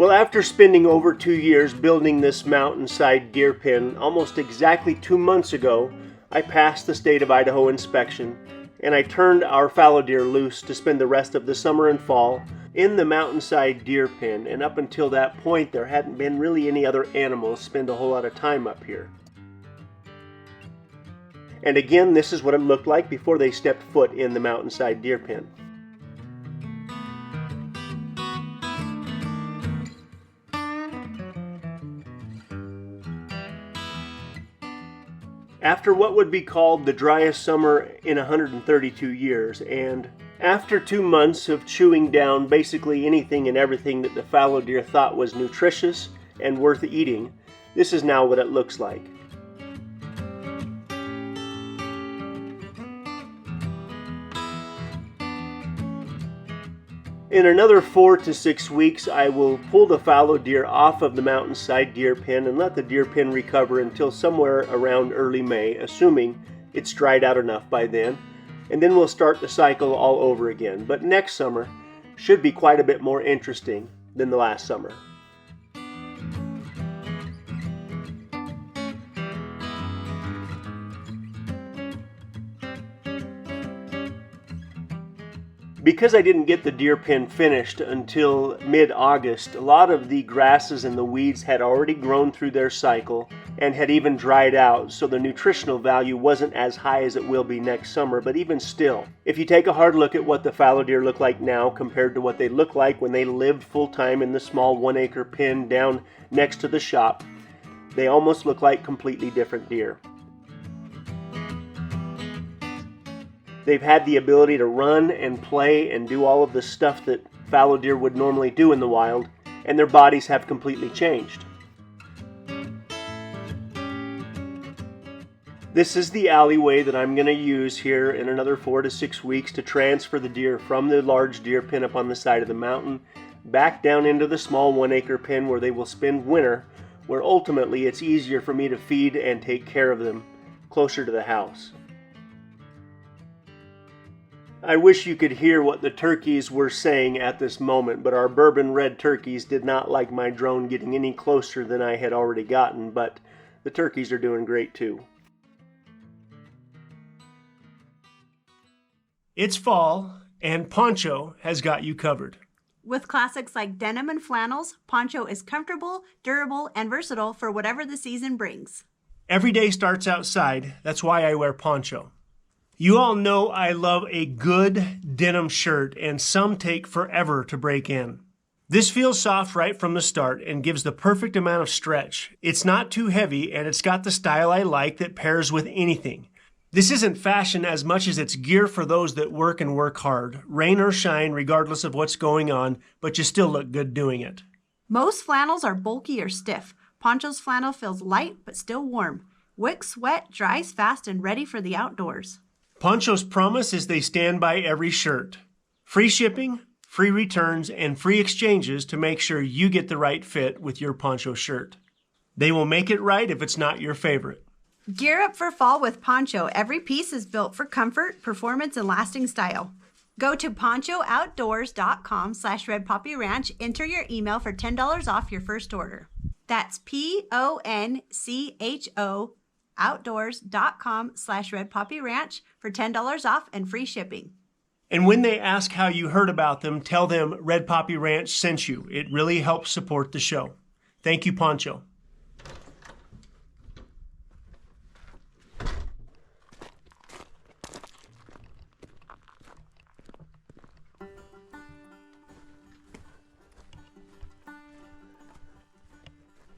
Well, after spending over 2 years building this Mountainside deer pen, almost exactly 2 months ago, I passed the state of Idaho inspection, and I turned our fallow deer loose to spend the rest of the summer and fall in the Mountainside deer pen, and up until that point there hadn't been really any other animals spend a whole lot of time up here. And again, this is what it looked like before they stepped foot in the Mountainside deer pen. After what would be called the driest summer in 132 years, and after 2 months of chewing down basically anything and everything that the fallow deer thought was nutritious and worth eating, this is now what it looks like. In another 4 to 6 weeks, I will pull the fallow deer off of the Mountainside deer pen and let the deer pen recover until somewhere around early May, assuming it's dried out enough by then, and then we'll start the cycle all over again. But next summer should be quite a bit more interesting than the last summer. Because I didn't get the deer pen finished until mid-August, a lot of the grasses and the weeds had already grown through their cycle and had even dried out, so the nutritional value wasn't as high as it will be next summer. But even still, if you take a hard look at what the fallow deer look like now compared to what they looked like when they lived full-time in the small 1-acre pen down next to the shop, they almost look like completely different deer. They've had the ability to run and play and do all of the stuff that fallow deer would normally do in the wild, and their bodies have completely changed. This is the alleyway that I'm going to use here in another 4 to 6 weeks to transfer the deer from the large deer pen up on the side of the mountain back down into the small 1-acre pen where they will spend winter, where ultimately it's easier for me to feed and take care of them closer to the house. I wish you could hear what the turkeys were saying at this moment, but our bourbon red turkeys did not like my drone getting any closer than I had already gotten, but the turkeys are doing great too. It's fall, and Poncho has got you covered. With classics like denim and flannels, Poncho is comfortable, durable, and versatile for whatever the season brings. Every day starts outside. That's why I wear Poncho. You all know I love a good denim shirt, and some take forever to break in. This feels soft right from the start and gives the perfect amount of stretch. It's not too heavy, and it's got the style I like that pairs with anything. This isn't fashion as much as it's gear for those that work and work hard, rain or shine regardless of what's going on, but you still look good doing it. Most flannels are bulky or stiff. Poncho's flannel feels light but still warm. Wicks wet, dries fast, and ready for the outdoors. Poncho's promise is they stand by every shirt. Free shipping, free returns, and free exchanges to make sure you get the right fit with your Poncho shirt. They will make it right if it's not your favorite. Gear up for fall with Poncho. Every piece is built for comfort, performance, and lasting style. Go to ponchooutdoors.com/redpoppyranch. Enter your email for $10 off your first order. That's PONCHO outdoors.com/redpoppyranch for $10 off and free shipping. And when they ask how you heard about them, tell them Red Poppy Ranch sent you. It really helps support the show. Thank you, Poncho.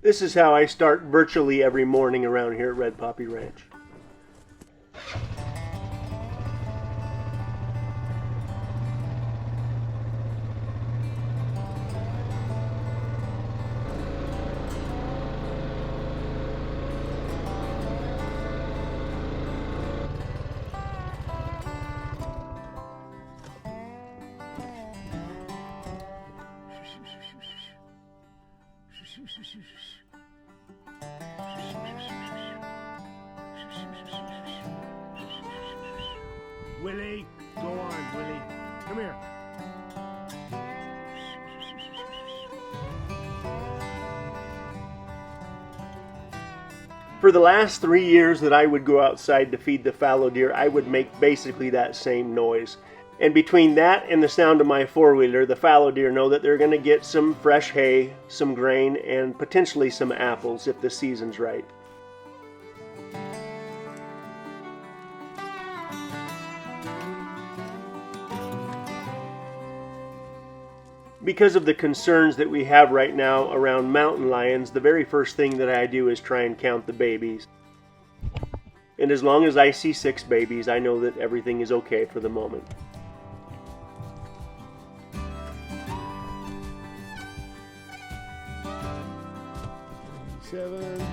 This is how I start virtually every morning around here at Red Poppy Ranch. Willie, go on, Willie. Come here. For the last 3 years that I would go outside to feed the fallow deer, I would make basically that same noise. And between that and the sound of my four-wheeler, the fallow deer know that they're going to get some fresh hay, some grain, and potentially some apples if the season's right. Because of the concerns that we have right now around mountain lions, the very first thing that I do is try and count the babies. And as long as I see 6 babies, I know that everything is okay for the moment. 7.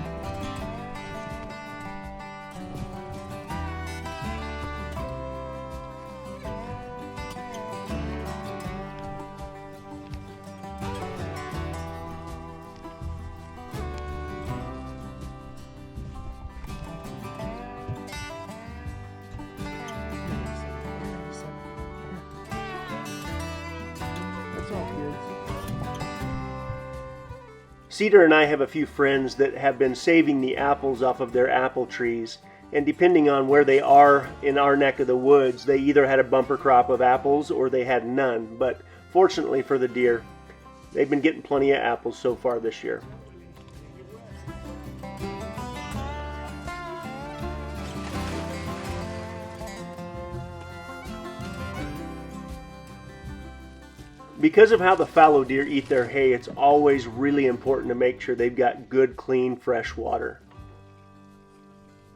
Cedar and I have a few friends that have been saving the apples off of their apple trees, and depending on where they are in our neck of the woods, they either had a bumper crop of apples or they had none. But fortunately for the deer, they've been getting plenty of apples so far this year. Because of how the fallow deer eat their hay, it's always really important to make sure they've got good, clean, fresh water.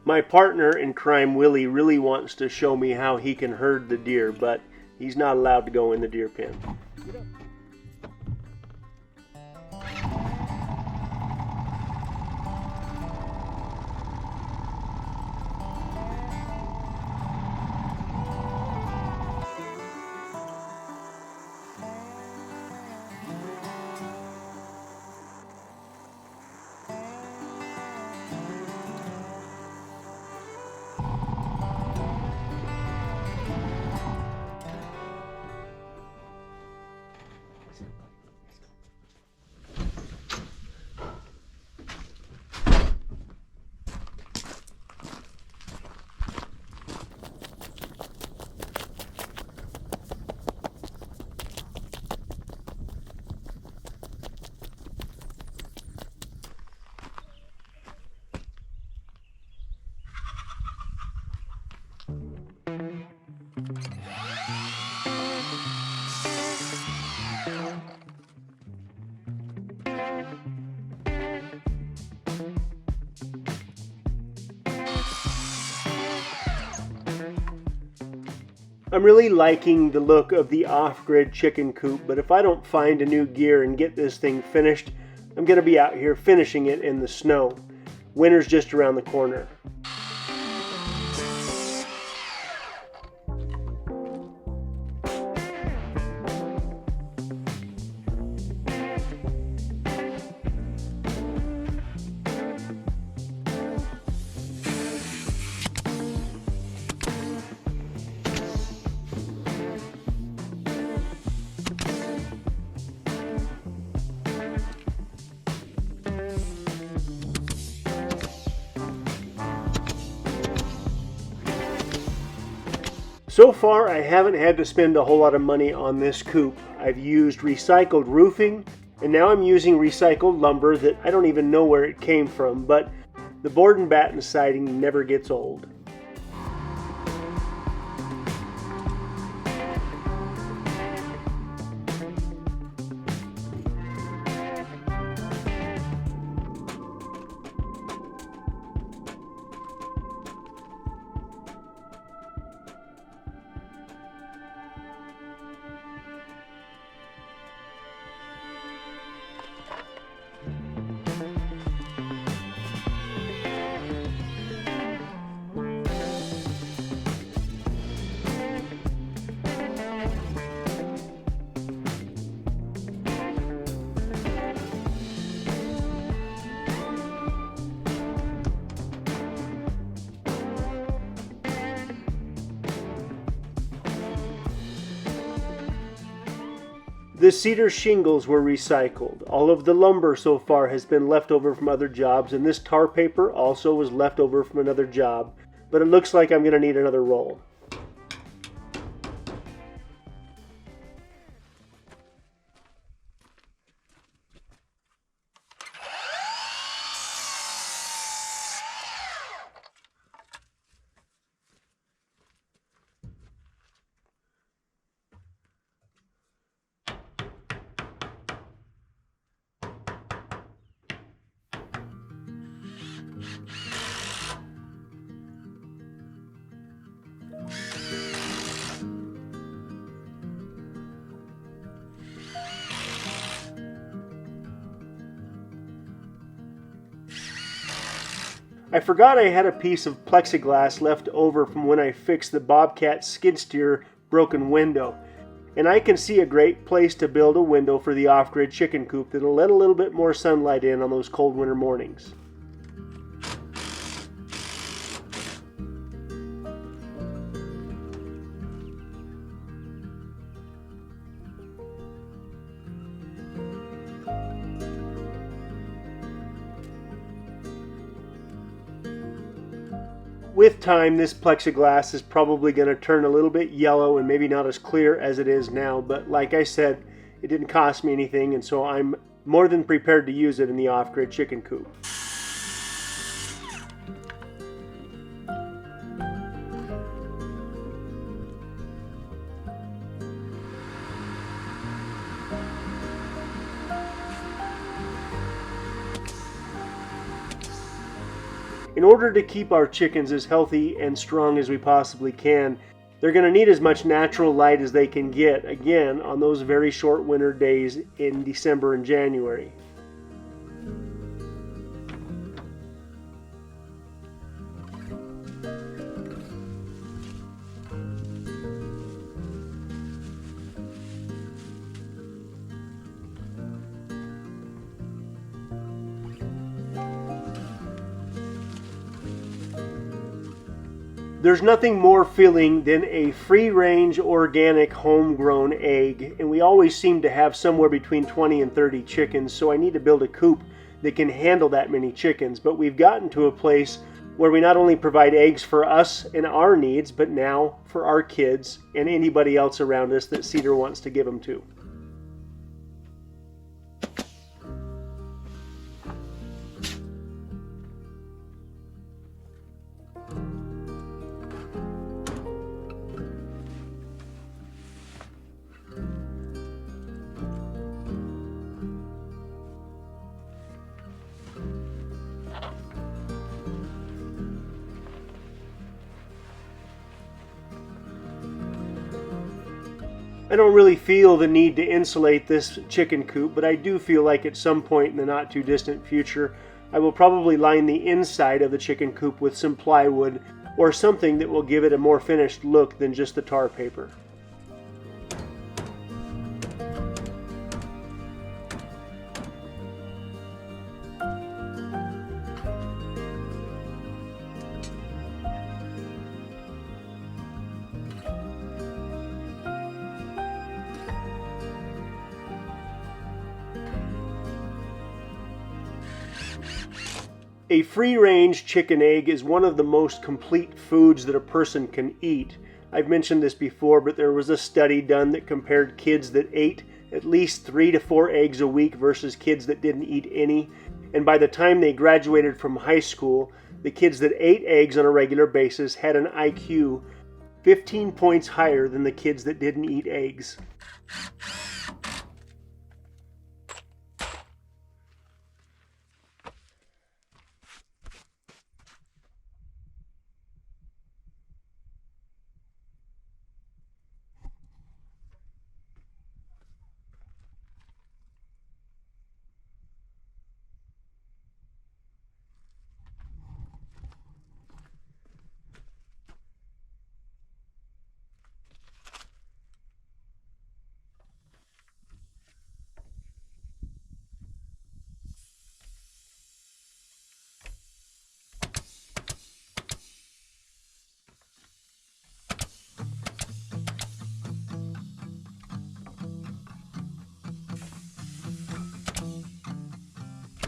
My partner in crime, Willie, really wants to show me how he can herd the deer, but he's not allowed to go in the deer pen. I'm really liking the look of the off-grid chicken coop, but if I don't find a new gear and get this thing finished, I'm going to be out here finishing it in the snow. Winter's just around the corner. So far, I haven't had to spend a whole lot of money on this coop. I've used recycled roofing, and now I'm using recycled lumber that I don't even know where it came from, but the board and batten siding never gets old. The cedar shingles were recycled. All of the lumber so far has been left over from other jobs, and this tar paper also was left over from another job, but it looks like I'm going to need another roll. I forgot I had a piece of plexiglass left over from when I fixed the Bobcat skid steer broken window, and I can see a great place to build a window for the off-grid chicken coop that'll let a little bit more sunlight in on those cold winter mornings. With time, this plexiglass is probably going to turn a little bit yellow and maybe not as clear as it is now, but like I said, it didn't cost me anything, and so I'm more than prepared to use it in the off-grid chicken coop. In order to keep our chickens as healthy and strong as we possibly can, they're going to need as much natural light as they can get, again, on those very short winter days in December and January. There's nothing more filling than a free-range, organic, homegrown egg, and we always seem to have somewhere between 20 and 30 chickens, so I need to build a coop that can handle that many chickens. But we've gotten to a place where we not only provide eggs for us and our needs, but now for our kids and anybody else around us that Cedar wants to give them to. I don't really feel the need to insulate this chicken coop, but I do feel like at some point in the not too distant future, I will probably line the inside of the chicken coop with some plywood or something that will give it a more finished look than just the tar paper. A free-range chicken egg is one of the most complete foods that a person can eat. I've mentioned this before, but there was a study done that compared kids that ate at least 3 to 4 eggs a week versus kids that didn't eat any. And by the time they graduated from high school, the kids that ate eggs on a regular basis had an IQ 15 points higher than the kids that didn't eat eggs.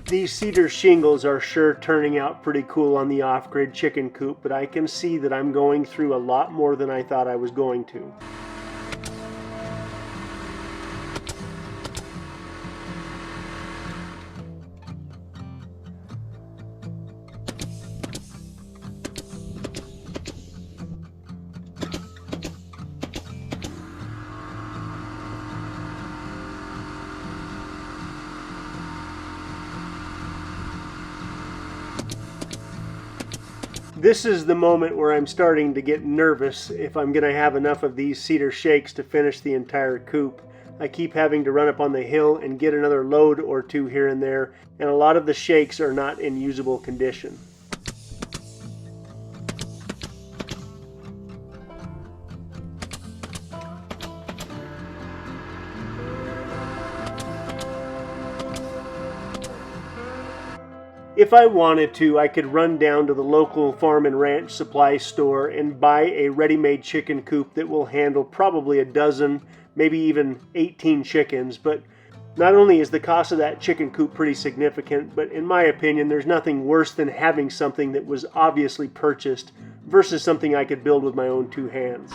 These cedar shingles are sure turning out pretty cool on the off-grid chicken coop, but I can see that I'm going through a lot more than I thought I was going to. This is the moment where I'm starting to get nervous if I'm going to have enough of these cedar shakes to finish the entire coop. I keep having to run up on the hill and get another load or two here and there, and a lot of the shakes are not in usable condition. If I wanted to, I could run down to the local farm and ranch supply store and buy a ready-made chicken coop that will handle probably a dozen, maybe even 18 chickens, but not only is the cost of that chicken coop pretty significant, but in my opinion, there's nothing worse than having something that was obviously purchased versus something I could build with my own two hands.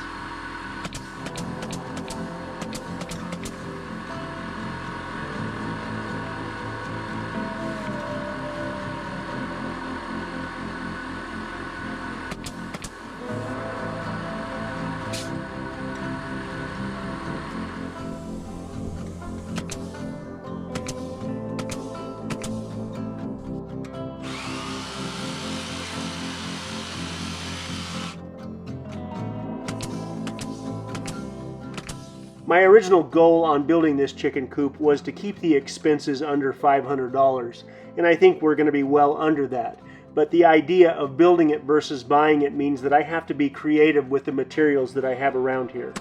My original goal on building this chicken coop was to keep the expenses under $500, and I think we're going to be well under that. But the idea of building it versus buying it means that I have to be creative with the materials that I have around here.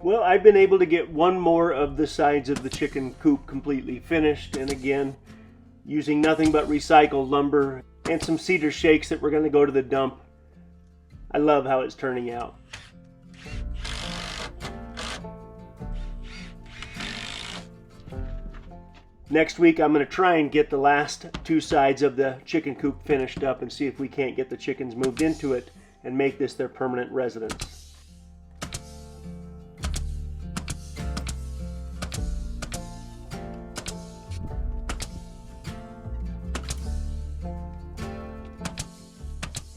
Well, I've been able to get one more of the sides of the chicken coop completely finished, and again, using nothing but recycled lumber and some cedar shakes that we're going to go to the dump. I love how it's turning out. Next week, I'm going to try and get the last two sides of the chicken coop finished up and see if we can't get the chickens moved into it and make this their permanent residence.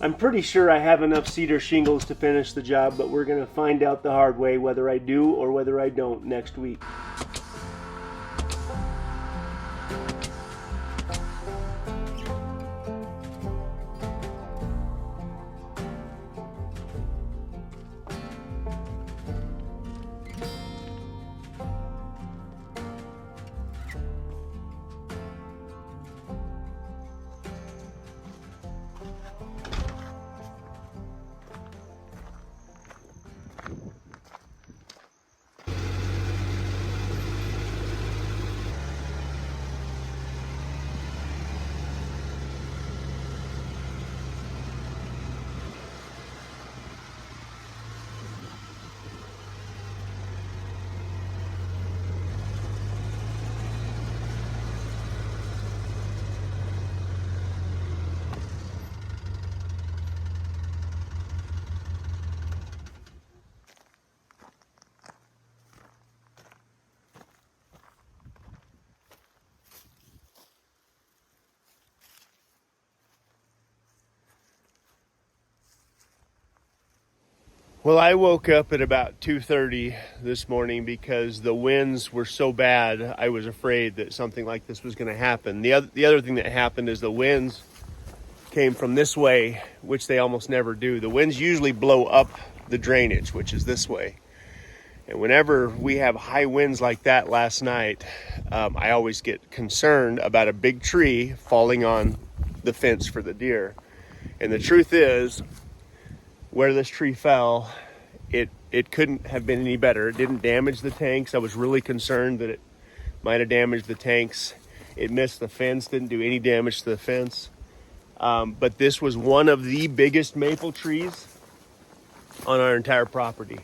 I'm pretty sure I have enough cedar shingles to finish the job, but we're going to find out the hard way whether I do or whether I don't next week. Well, I woke up at about 2:30 this morning because the winds were so bad. I was afraid that something like this was going to happen. The other thing that happened is the winds came from this way, which they almost never do. The winds usually blow up the drainage, which is this way. And whenever we have high winds like that last night, I always get concerned about a big tree falling on the fence for the deer. And the truth is, where this tree fell, it couldn't have been any better. It didn't damage the tanks. I was really concerned that it might have damaged the tanks. It missed the fence, didn't do any damage to the fence. But this was one of the biggest maple trees on our entire property.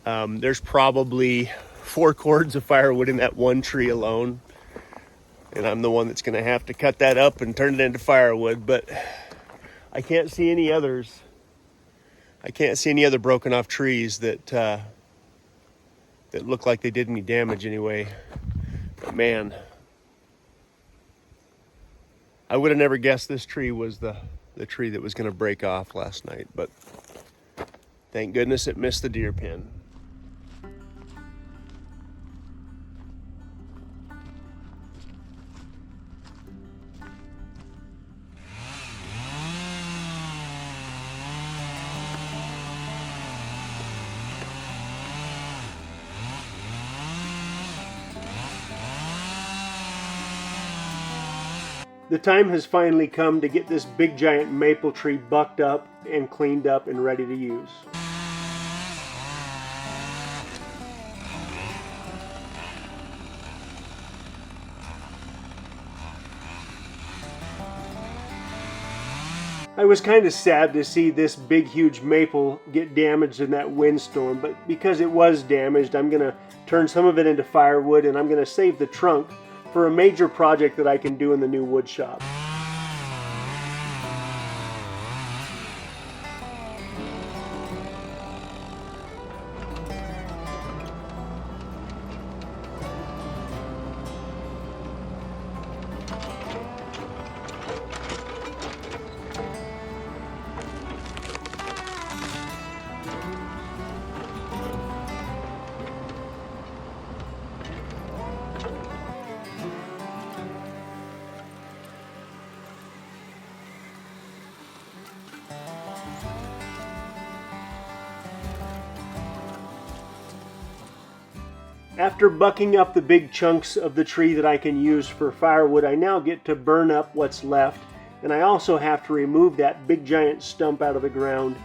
There's probably 4 cords of firewood in that one tree alone. And I'm the one that's gonna have to cut that up and turn it into firewood, but I can't see any others. I can't see any other broken off trees that look like they did any damage anyway. But man, I would have never guessed this tree was the tree that was going to break off last night. But thank goodness it missed the deer pen. The time has finally come to get this big giant maple tree bucked up and cleaned up and ready to use. I was kind of sad to see this big huge maple get damaged in that windstorm, but because it was damaged, I'm going to turn some of it into firewood and I'm going to save the trunk for a major project that I can do in the new wood shop. After bucking up the big chunks of the tree that I can use for firewood, I now get to burn up what's left, and I also have to remove that big giant stump out of the ground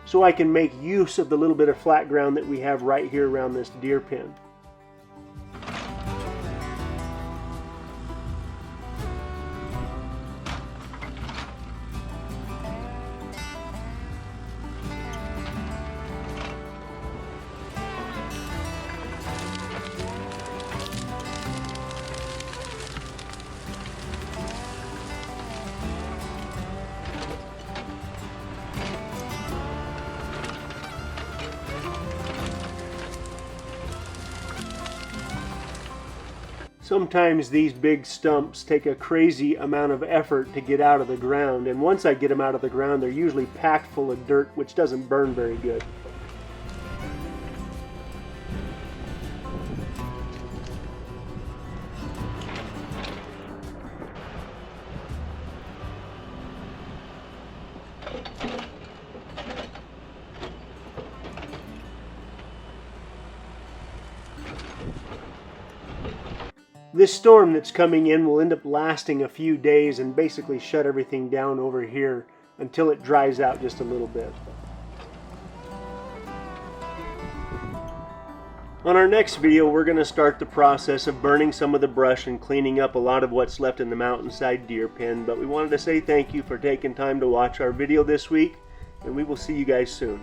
so I can make use of the little bit of flat ground that we have right here around this deer pen. Sometimes these big stumps take a crazy amount of effort to get out of the ground, and once I get them out of the ground, they're usually packed full of dirt, which doesn't burn very good. This storm that's coming in will end up lasting a few days and basically shut everything down over here until it dries out just a little bit. On our next video, we're going to start the process of burning some of the brush and cleaning up a lot of what's left in the Mountainside deer pen. But we wanted to say thank you for taking time to watch our video this week, and we will see you guys soon.